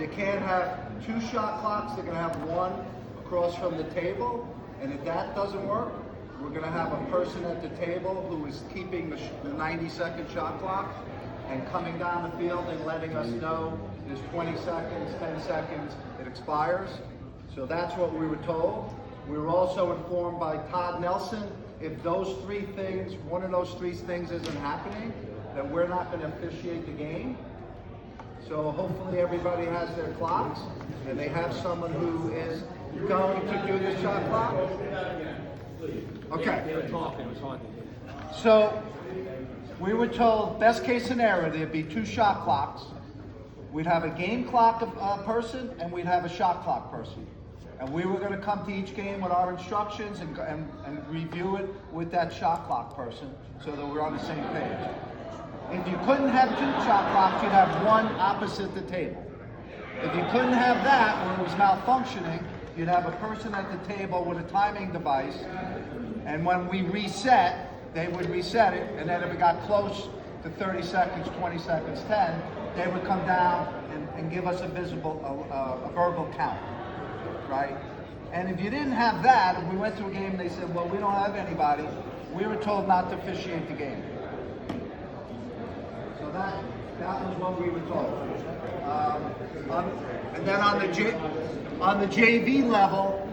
they can't have two shot clocks, they're gonna have one across from the table. And if that doesn't work, we're gonna have a person at the table who is keeping the 90-second shot clock and coming down the field and letting us know there's 20 seconds, 10 seconds, it expires. So that's what we were told. We were also informed by Todd Nelson, if those three things, one of those three things isn't happening, that we're not going to officiate the game. So hopefully everybody has their clocks and they have someone who is going to do the shot clock. Okay. So we were told best case scenario, there'd be two shot clocks. We'd have a game clock person and we'd have a shot clock person. And we were going to come to each game with our instructions and review it with that shot clock person so that we're on the same page. If you couldn't have two shot clocks, you'd have one opposite the table. If you couldn't have that when it was malfunctioning, you'd have a person at the table with a timing device, and when we reset, they would reset it, and then if it got close to 30 seconds, 20 seconds, 10, they would come down and give us a verbal count. Right? And if you didn't have that, if we went to a game and they said, well, we don't have anybody, we were told not to officiate the game. So that was what we were told. And then on the JV level,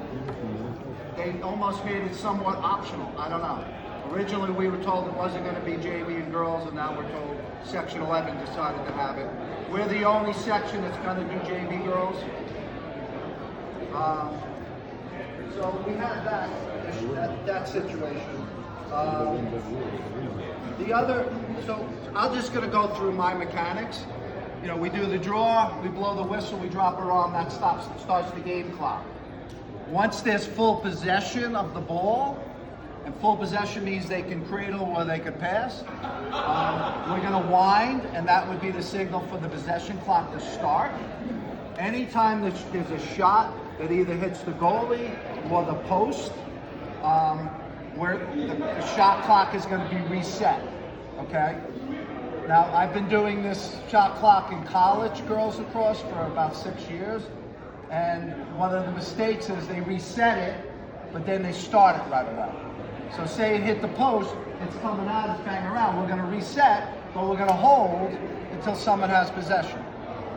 they almost made it somewhat optional. I don't know. Originally we were told it wasn't going to be JV and girls, and now we're told Section 11 decided to have it. We're the only section that's going to do JV girls. So we had that situation. So I'm just going to go through my mechanics. You know, we do the draw, we blow the whistle, we drop our arm, that starts the game clock. Once there's full possession of the ball, and full possession means they can cradle or they can pass, we're going to wind, and that would be the signal for the possession clock to start. Anytime there's a shot that either hits the goalie or the post, where the shot clock is going to be reset, okay? Now, I've been doing this shot clock in college girls lacrosse for about 6 years, and one of the mistakes is they reset it, but then they start it right away. So say it hit the post, it's coming out, it's banging around, we're going to reset, but we're going to hold until someone has possession,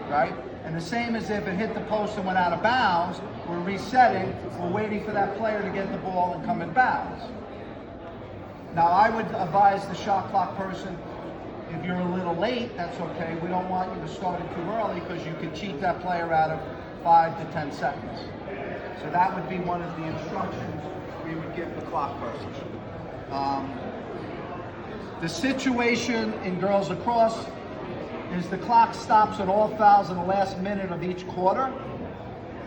right? And the same as if it hit the post and went out of bounds, we're resetting, we're waiting for that player to get the ball and come in bounds. Now I would advise the shot clock person, if you're a little late, that's okay. We don't want you to start it too early because you could cheat that player out of 5 to 10 seconds. So that would be one of the instructions we would give the clock person. The situation in girls lacrosse is the clock stops at all fouls in the last minute of each quarter.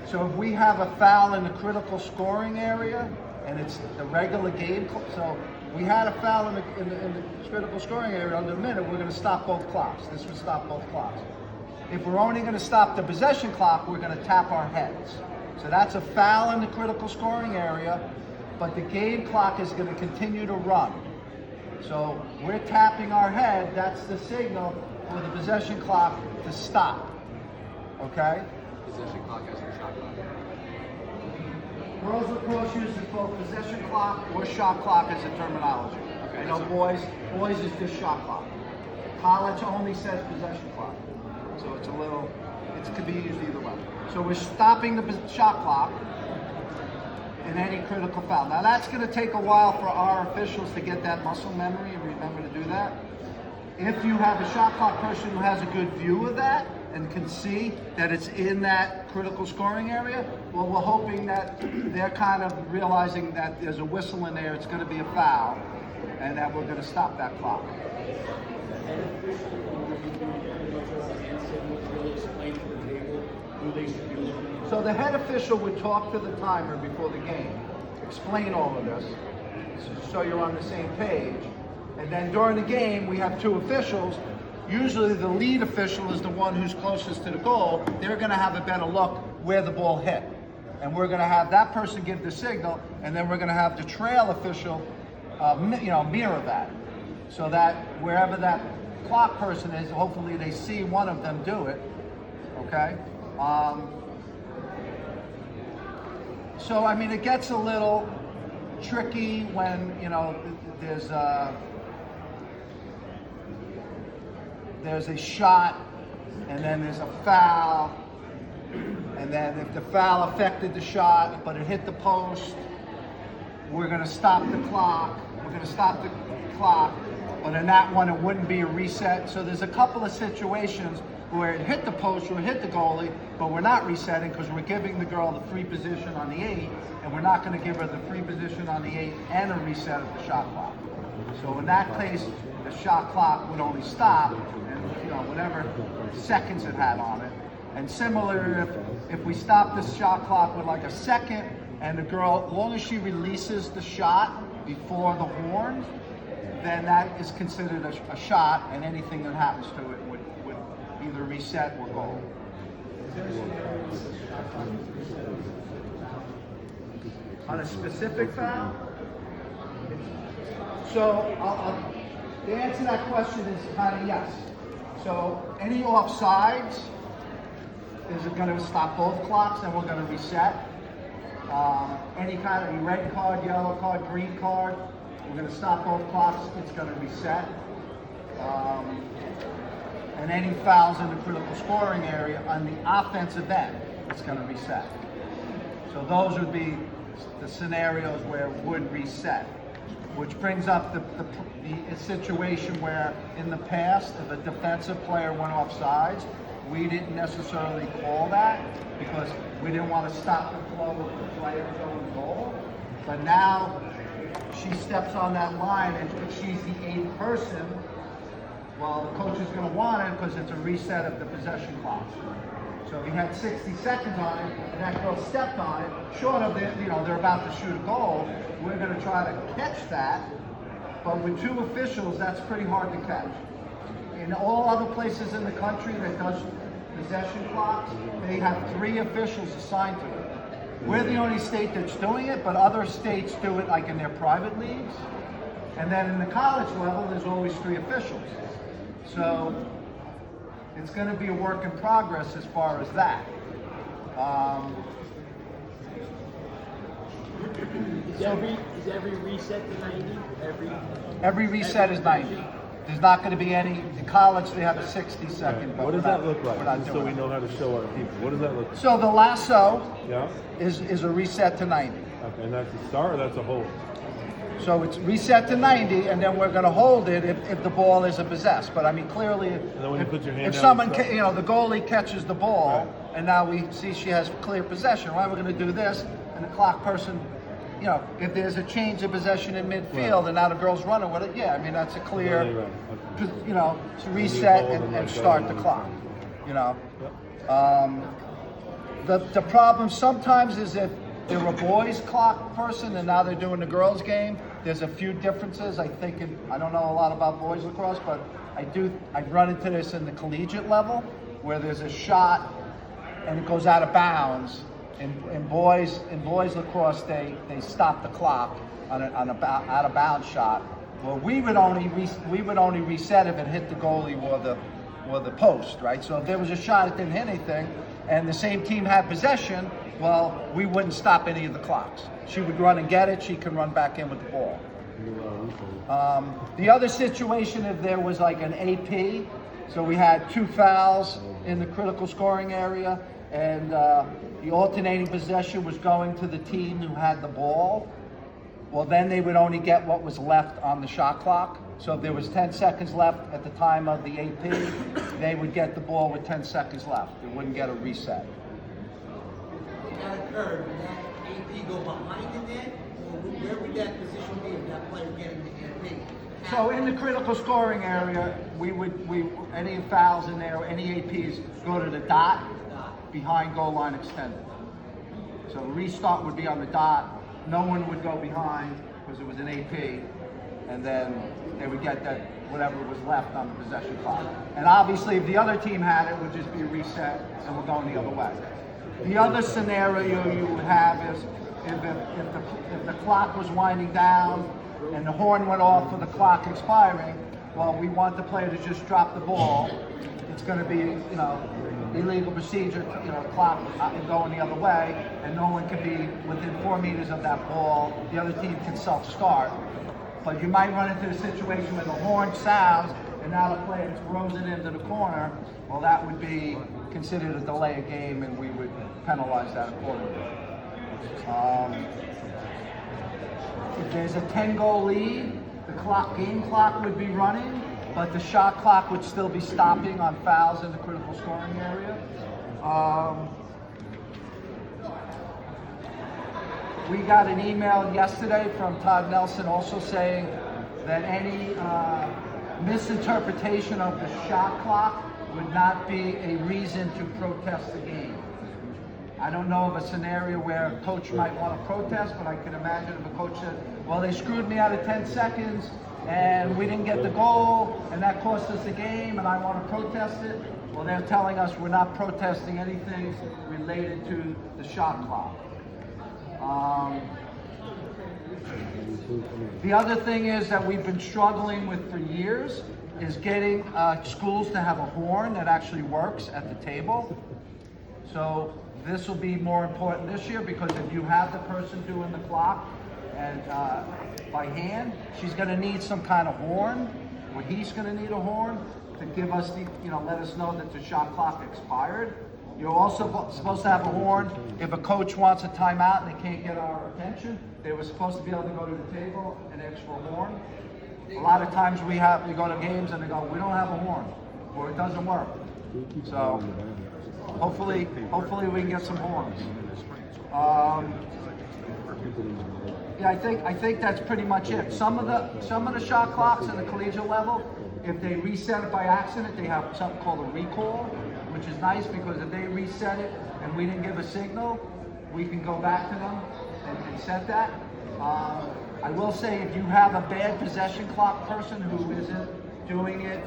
So if we have a foul in the critical scoring area, and it's the regular game, so we had a foul in the critical scoring area under a minute, we're going to stop both clocks. This would stop both clocks. If we're only going to stop the possession clock, we're going to tap our heads. So that's a foul in the critical scoring area, but the game clock is going to continue to run. So we're tapping our head, that's the signal for the possession clock to stop, okay? Possession clock as a shot clock. Girls lacrosse uses both possession clock or shot clock as a terminology. Okay, I know boys is just shot clock. College only says possession clock. So it's it could be used either way. So we're stopping the shot clock in any critical foul. Now that's going to take a while for our officials to get that muscle memory and remember to do that. If you have a shot clock person who has a good view of that and can see that it's in that critical scoring area, well, we're hoping that they're kind of realizing that there's a whistle in there, it's going to be a foul, and that we're going to stop that clock. So the head official would talk to the timer before the game, explain all of this, so you're on the same page. And then during the game, we have two officials. Usually the lead official is the one who's closest to the goal. They're going to have a better look where the ball hit. And we're going to have that person give the signal, and then we're going to have the trail official mirror that. So that wherever that clock person is, hopefully they see one of them do it, okay? So I mean, it gets a little tricky when there's a shot, and then there's a foul, and then if the foul affected the shot but it hit the post, we're going to stop the clock. But in that one, it wouldn't be a reset. So there's a couple of situations where it hit the post or it hit the goalie, but we're not resetting because we're giving the girl the free position on the 8, and we're not going to give her the free position on the 8 and a reset of the shot clock. So in that case, the shot clock would only stop, and whatever seconds it had on it. And similar, if we stop the shot clock with like a second, and the girl, as long as she releases the shot before the horn, then that is considered a shot, and anything that happens to it would either reset or goal. On a specific foul? So the answer to that question is kind of yes. So any offsides is going to stop both clocks, and we're going to reset. Any kind of red card, yellow card, green card, we're going to stop both clocks. It's going to reset. And any fouls in the critical scoring area on the offensive end, it's going to reset. So those would be the scenarios where it would reset, which brings up the situation where in the past, if a defensive player went offsides, we didn't necessarily call that because we didn't want to stop the flow of the player going goal. But now she steps on that line and she's the 8th person. Well, the coach is going to want it because it's a reset of the possession clock. So if he had 60 seconds on it and that girl stepped on it, short of they're about to shoot a goal, we're going to try to catch that. But with 2 officials, that's pretty hard to catch. In all other places in the country that does possession clocks, they have 3 officials assigned to it. We're the only state that's doing it, but other states do it like in their private leagues. And then in the college level, there's always 3 officials. So it's going to be a work in progress as far as that. Is every reset to 90? Every reset is 90. There's not going to be any. In college, they have a 60-second. Right. But What does that look like? We're not So doing we it. know how to show our people. What does that look like? So the lasso Yeah? is a reset to 90. Okay, and that's a start or that's a hold? So it's reset to 90, and then we're going to hold it if the ball isn't possessed. But I mean, clearly, And then when you put your hand if down, someone, it's up. the goalie catches the ball, Right. and now we see she has clear possession. Well, we're going to do this, and the clock person, if there's a change of possession in midfield, Right. and now the girl's running with it, I mean that's a clear, Really right. Okay. to reset hold and and start let the go. clock. Yep. The problem sometimes is if they're a boys clock person and now they're doing the girls game, there's a few differences. I don't know a lot about boys lacrosse, but I've run into this in the collegiate level where there's a shot and it goes out of bounds. In boys lacrosse, they stop the clock on a out of bounds shot. Well, we would only reset if it hit the goalie or the post, right? So if there was a shot that didn't hit anything, and the same team had possession, well, we wouldn't stop any of the clocks. She would run and get it. She can run back in with the ball. The other situation, if there was like an AP, so we had 2 fouls in the critical scoring area, and the alternating possession was going to the team who had the ball. Well, then they would only get what was left on the shot clock. So if there was 10 seconds left at the time of the AP, they would get the ball with 10 seconds left. They wouldn't get a reset. If that occurred, would that AP go behind the net? Or where would that position be if that player getting the AP? So in the critical scoring area, any fouls in there, any APs go to the dot behind goal line extended. So restart would be on the dot. No one would go behind because it was an AP, and then they would get that whatever was left on the possession clock. And obviously, if the other team had it, it would just be a reset, and we're going the other way. The other scenario you would have is if the clock was winding down and the horn went off for the clock expiring. Well, we want the player to just drop the ball. It's going to be, illegal procedure, clock going the other way, and no one can be within 4 meters of that ball. The other team can self-start. But you might run into a situation where the horn sounds, and now the player throws it into the corner. Well, that would be considered a delay of game, and we would penalize that accordingly. If there's a 10-goal lead, the game clock would be running, but the shot clock would still be stopping on fouls in the critical scoring area. We got an email yesterday from Todd Nelson also saying that any misinterpretation of the shot clock would not be a reason to protest the game. I don't know of a scenario where a coach might want to protest, but I can imagine if a coach said, well, they screwed me out of 10 seconds and we didn't get the goal and that cost us the game and I want to protest it. Well, they're telling us we're not protesting anything related to the shot clock. The other thing is that we've been struggling with for years is getting schools to have a horn that actually works at the table. So this will be more important this year because if you have the person doing the clock and by hand, she's going to need some kind of horn, or he's going to need a horn to give us the, let us know that the shot clock expired. You're also supposed to have a horn if a coach wants a timeout and they can't get our attention. They were supposed to be able to go to the table and ask for a horn. A lot of times we go to games and they go, we don't have a horn, or it doesn't work. So hopefully we can get some horns. Yeah, I think that's pretty much it. Some of the shot clocks at the collegiate level, if they reset it by accident, they have something called a recall, which is nice because if they reset it and we didn't give a signal, we can go back to them and set that. I will say if you have a bad possession clock person who isn't doing it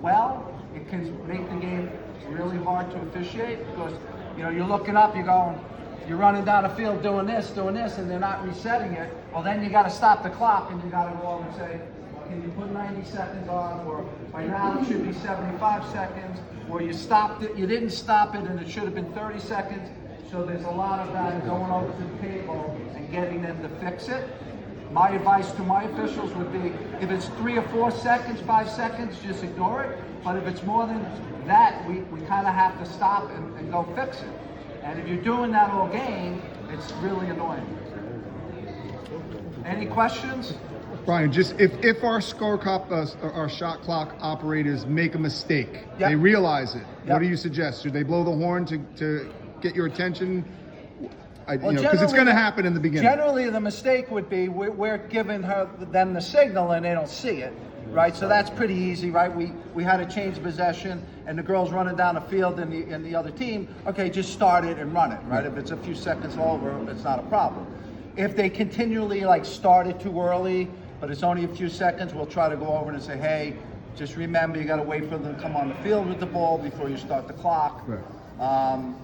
well, it can make the game really hard to officiate because you're looking up, you're running down the field doing this, and they're not resetting it. Well, then you got to stop the clock and you got to go over and say, can you put 90 seconds on, or by now it should be 75 seconds, or you stopped it, you didn't stop it, and it should have been 30 seconds. So there's a lot of that going over to the table and getting them to fix it. My advice to my officials would be, if it's 3 or 4 seconds, 5 seconds, just ignore it. But if it's more than that, we kind of have to stop and go fix it. And if you're doing that all game, it's really annoying. Any questions? Brian, just if our our shot clock operators make a mistake, Yep. they realize it. Yep. What do you suggest? Should they blow the horn to get your attention? Well, Because it's going to happen in the beginning. Generally, the mistake would be we're giving them the signal and they don't see it, right? So that's pretty easy, right? We had to change possession and the girl's running down the field in the other team. Okay, just start it and run it, right? If it's a few seconds over, it's not a problem. If they continually start it too early, but it's only a few seconds, we'll try to go over and say, hey, just remember you got to wait for them to come on the field with the ball before you start the clock. Right.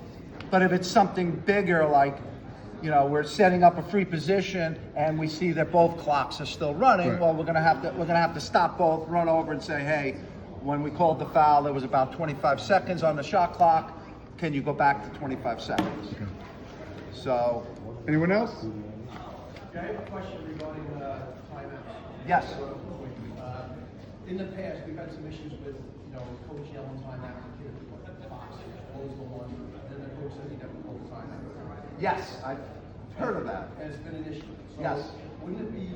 But if it's something bigger, like we're setting up a free position and we see that both clocks are still running, Right. well, we're gonna have to stop both, run over and say, hey, when we called the foul, there was about 25 seconds on the shot clock. Can you go back to 25 seconds? Okay. So, Anyone else? I have a question regarding timeouts. yes. In the past, we've had some issues with, coach yelling timeout, the box, close the one, and then the coach says he never called the timeout. Yes, I've heard of that. And it's been an issue. So Yes. wouldn't it be